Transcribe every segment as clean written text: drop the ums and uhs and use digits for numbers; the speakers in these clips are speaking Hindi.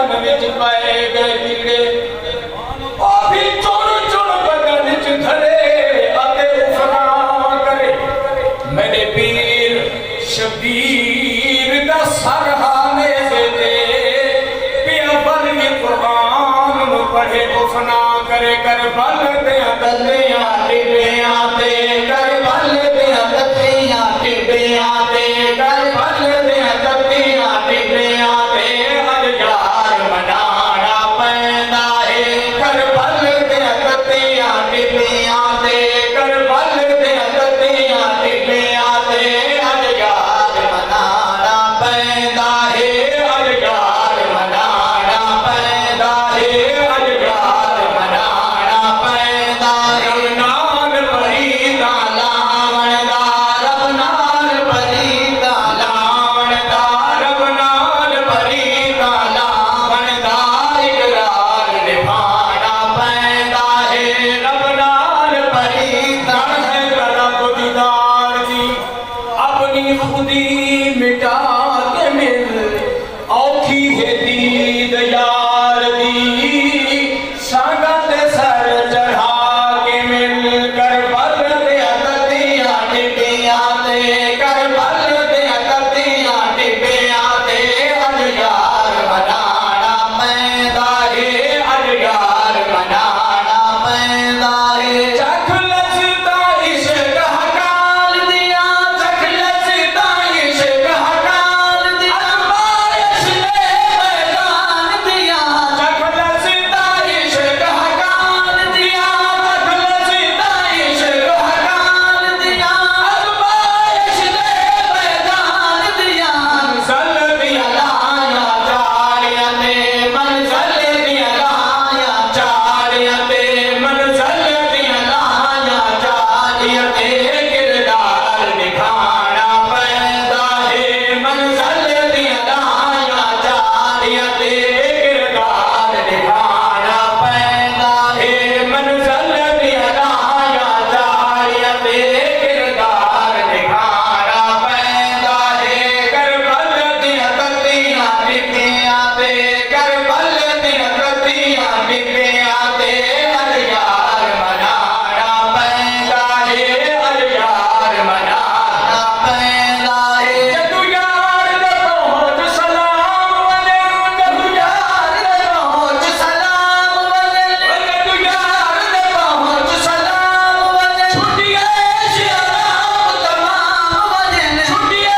बदन विच पाए गए कीड़े भी चुन चुन बदन च धरे अते उफना करे मेरे पीर शबीर दा सरहाने दे पिया बल के कुरान नु पढ़े उफना करे कर बल दे दलियां टिबियां ते कर बल दे दलियां टिबियां ते कर बल दे दलियां टिबियां ते हर यार मनाना पैंदा है कर बल दे दलियां टिबियां ते कर बल दे दलियां टिबियां ते हर यार मनाना पैंदा है हर यार मनाना पैंदा है हर यार मनाना पैंदा है नाल परी दा लावणदार रब नाल परी दा लावणदार रब नाल परी दा लावणदार इकरार निभाना पैंदा है रब नाल परी दा है रब दीदार दी अपनी खुदी मिटा के मिल औखी है दीद यार दी संगत सर चढ़ा के मिल कर बल दे दतियां टिबियां ते कर बल दे दतियां टिबियां ते अज यार मनाना पैंदा है अज यार मनाना पैंदा है चख लसता इश्क हकाल दिया चख लसता इश्क हकाल दिया बारिश ले मैदान दिया चख लसता इश्क हकाल दिया चख लसता इश्क हकाल दिया बारिश ले मैदान दिया मंज़िल दिया लाया चारियां ने मंज़िल दिया लाया चारियां ते मंज़िल दिया लाया चारियां ते किरदार निभाना पैंदा है मंज़िल दिया लाया चारियां ते किरदार निभाना पैंदा है मंज़िल दिया लाया चारियां ते किरदार निभाना पैंदा है करबल दिया दतियां टिबियां ते करबल दिया दतियां टिबियां ते हर यार मनाना पैंदा है हर यार मनाना पैंदा है जदू यार दे पहुंच सलाम वले जदू यार दे पहुंच सलाम वले जदू यार दे पहुंच सलाम वले छुटिए शराब तमाम वजन छुटिए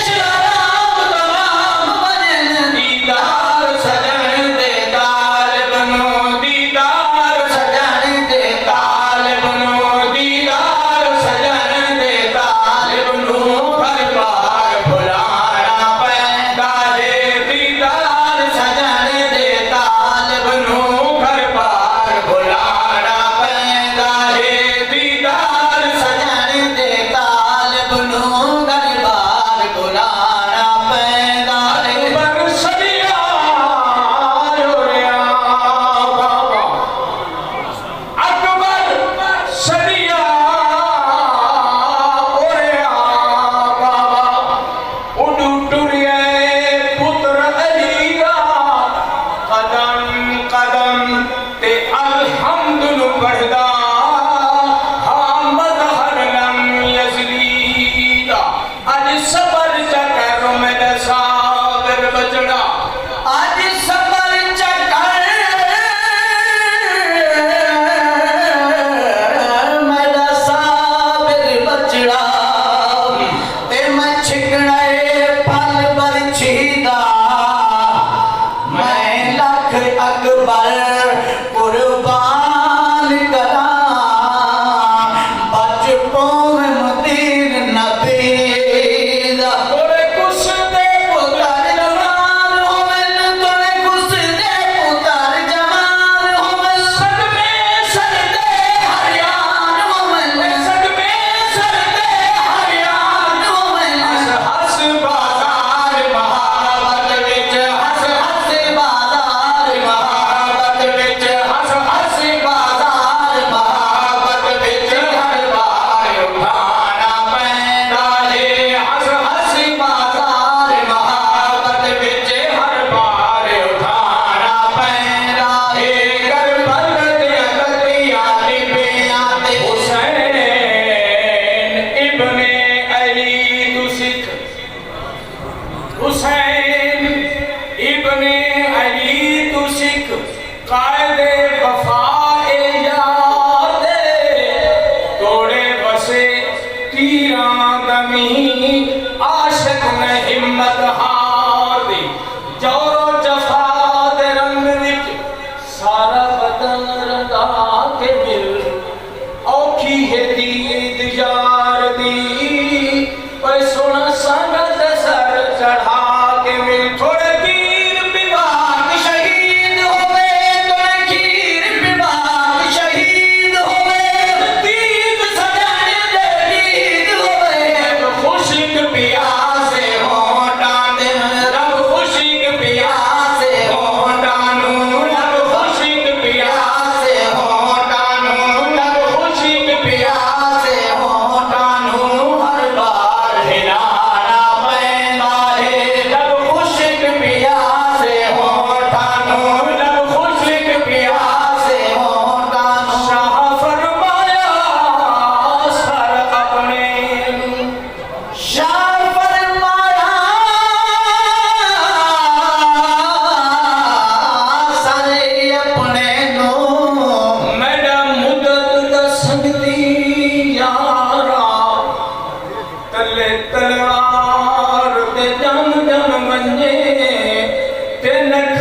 शराब तमाम वजन दीदार सजन दे ताल बनो दीदार सजन दे ताल बनो दीदार सजन दे ताल बनो हर बार भुलाना पैंदा है दीदार सजन दे ताल बनो हर बार भुलाना पैंदा है दीदार सजन दे ताल बनो हर बार भुलाना पैंदा है अकबर सदिया योरिया बाबा अकबर सदिया ओरिया बाबा उडू टुरिए पुत्र अलीगा कदम कदम ते अलहम्द नु पढ़दा हामद हरलम यजलीदा अज सबर चकर मेरे साबर बचड़ा अज सबर चकर मेरा साबर बचड़ा ते मैं छिकणे फल बरछीदा मैं लख अकबर कुर्बान करा बच पोवे मुदीर नबी दा तोरे कुछ दे पुतर जवान होवन तोरे कुछ दे पुतर जवान होवन सदमे सरदे हरियाण होवन सदमे सरदे हरियाण होवन हस बाजार महाबत विच हस बाजार महाबत विच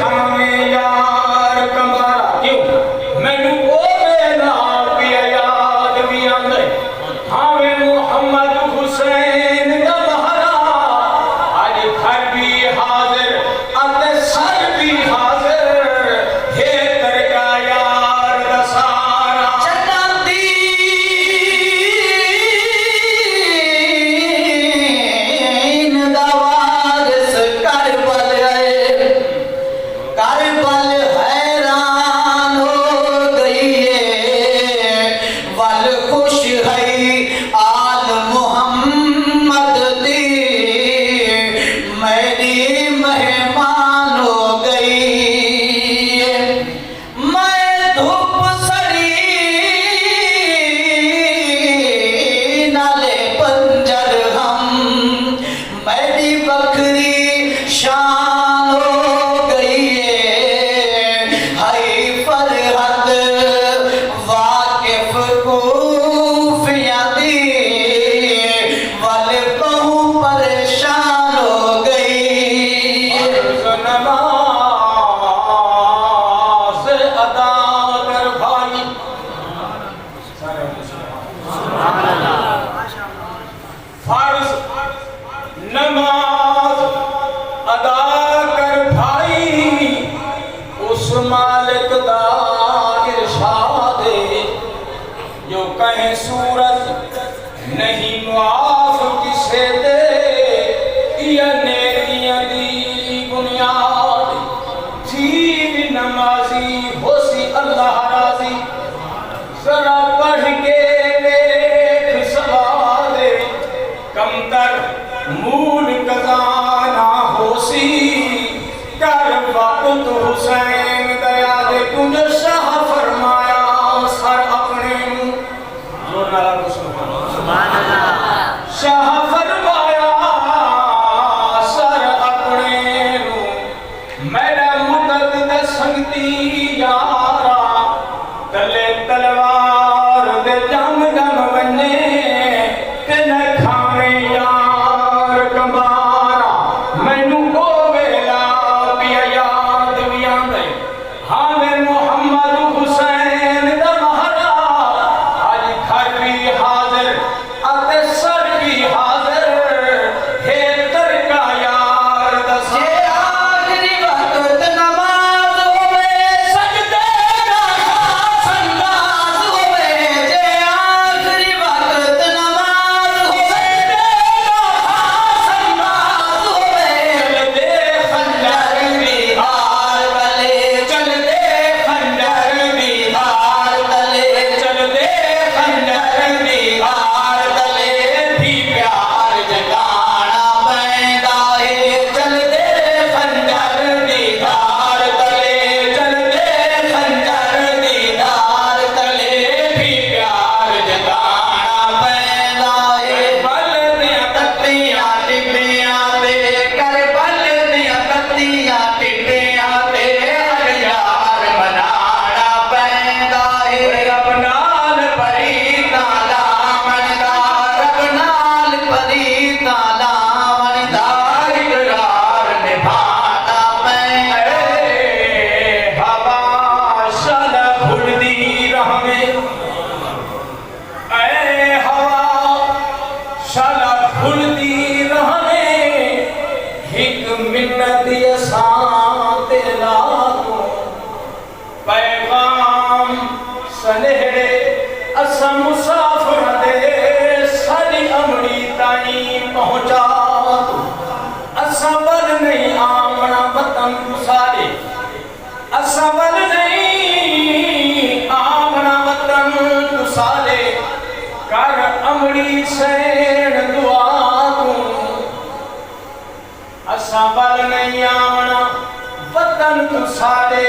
खावे यार कमारा क्यों मैनू ओदे नाल भी याद भी आंदे हावे मोहम्मद हुसैन दा महारा आज घर भी हाजिर अते सर भी हाजिर हे तरका यार दा सारा नमाज अदा कर भाई उस मालिक दा इरशाद जो कहे सूरत नहीं मुआफ किसे दे या नेकियां दी बुनियाद जी भी नमाजी होसी अल्लाह राजी जरा पढ़ के देख सवाल कमतर मूल खजाना होसी कर वक्त हुसैन दया दे कुंज शाह फरमाया सर अपने जोर नाला सुभान अल्लाह शाह फरमाया सर अपने मेरा मुदद संगती यारा तले तलवार दे जम जम बने ते न खावे यार कमारा मैनू ओ वेला पिया याद भी आंदे हावे मोहम्मद हुसैन दा महारा आज घर भी हाजिर अते सर भी हाजिर हे तरका यार दस आखिरी वक्त नमाज होवे सजदे दा खास अंदाज होवे जे आखिरी वक्त नमाज होवे सजदे दा खास अंदाज होवे चलदे खंजर बिहार तले चलदे खंजर बिहार तले चलदे खंजर बिहार तले भी प्यार जगाना पैंदा है चलदे खंजर बिहार तले चलदे खंजर बिहार तले भी प्यार जगाना पैंदा है बल दिया तत्तियां टिड्डियां ते कर बल दियां तत्तियां टिड्डियां ते हर यार मनाना पैंदा है रब नाल परीता लावणदार रब नाल परीता लावणदार इकरार निभाना पैंदा हवा सल फुलदी रहवे ऐ हवा सल फुलदी रहवे हिक मिन्नत असां ते लाको पैगाम सनेहड़े असां मुसाफिर दे साडी अमड़ी ताईं पहुंचा असां वल नहीं आमना वतन गुसारे असां वल नहीं आमना वतन गुसारे कर अमड़ी सैन दुआ तू असां वल नहीं आमना वतन गुसारे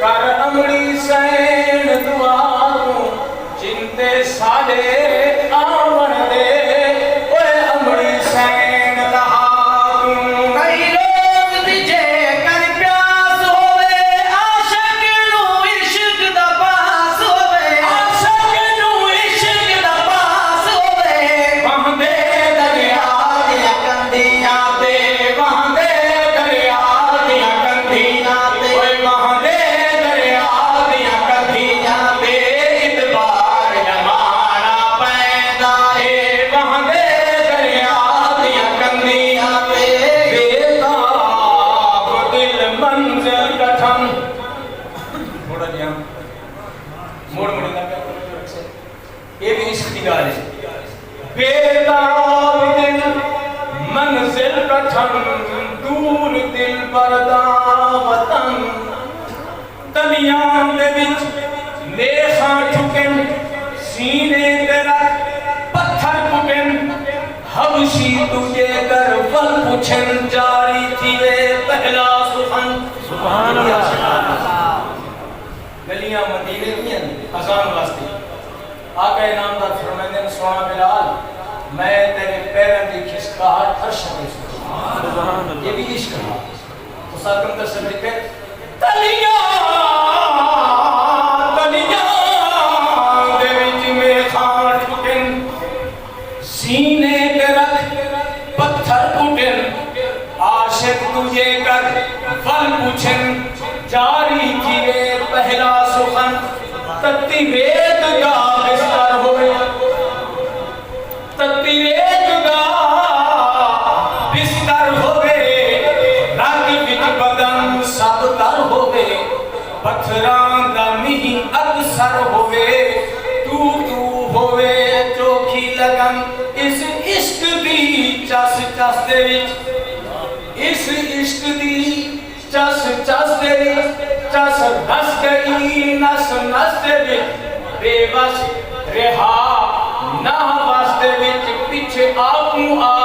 कर अमड़ी सैन दुआ तू चिंते साडे आवन दे ओए अमड़ी सैन लहा तू कई रोज दिजे कर प्यास होवे आशिक नू इश्क दा पास होवे आशिक नू इश्क दा पास होवे वहदे दरिया दियां कंदियां ते वहदे दरिया दियां कंधियां ते ਵਰਦਾ ਵਤਨ ਤਲੀਆਂ ਦੇ ਵਿੱਚ ਮੇਖਾਂ ਠੁਕਨ सीने पे रख पत्थर कुटन हबशी तुझे कर फल पुछन जारी थी वे पहला सुखन सुभान अल्लाह गलियां मदीने की अजान वास्ते आका इनामदार फरमाते हैं सोना बिलाल मैं तेरे पैरों की खिसकाहट हर शब्द सुभान अल्लाह ये भी इश्क है तो साकम दर से लिखे तलियां सीने पे रख पत्थर कुटन आशिक तुझे कर फल पूछन जारी किए पहला सुखन तत्ती वेद का विस्तार होवे तत्ती वेद का विस्तार होवे रग विच बदन सब तर होवे पत्थरां दा मीह अक्सर होवे तू होवे चोखी लगन इस इश्क दी चस चस दे विच इस इश्क दी चस चस दे विच चस नस गई नस नस दे विच बेबस रहा ना वास्ते विच पीछे आपू आ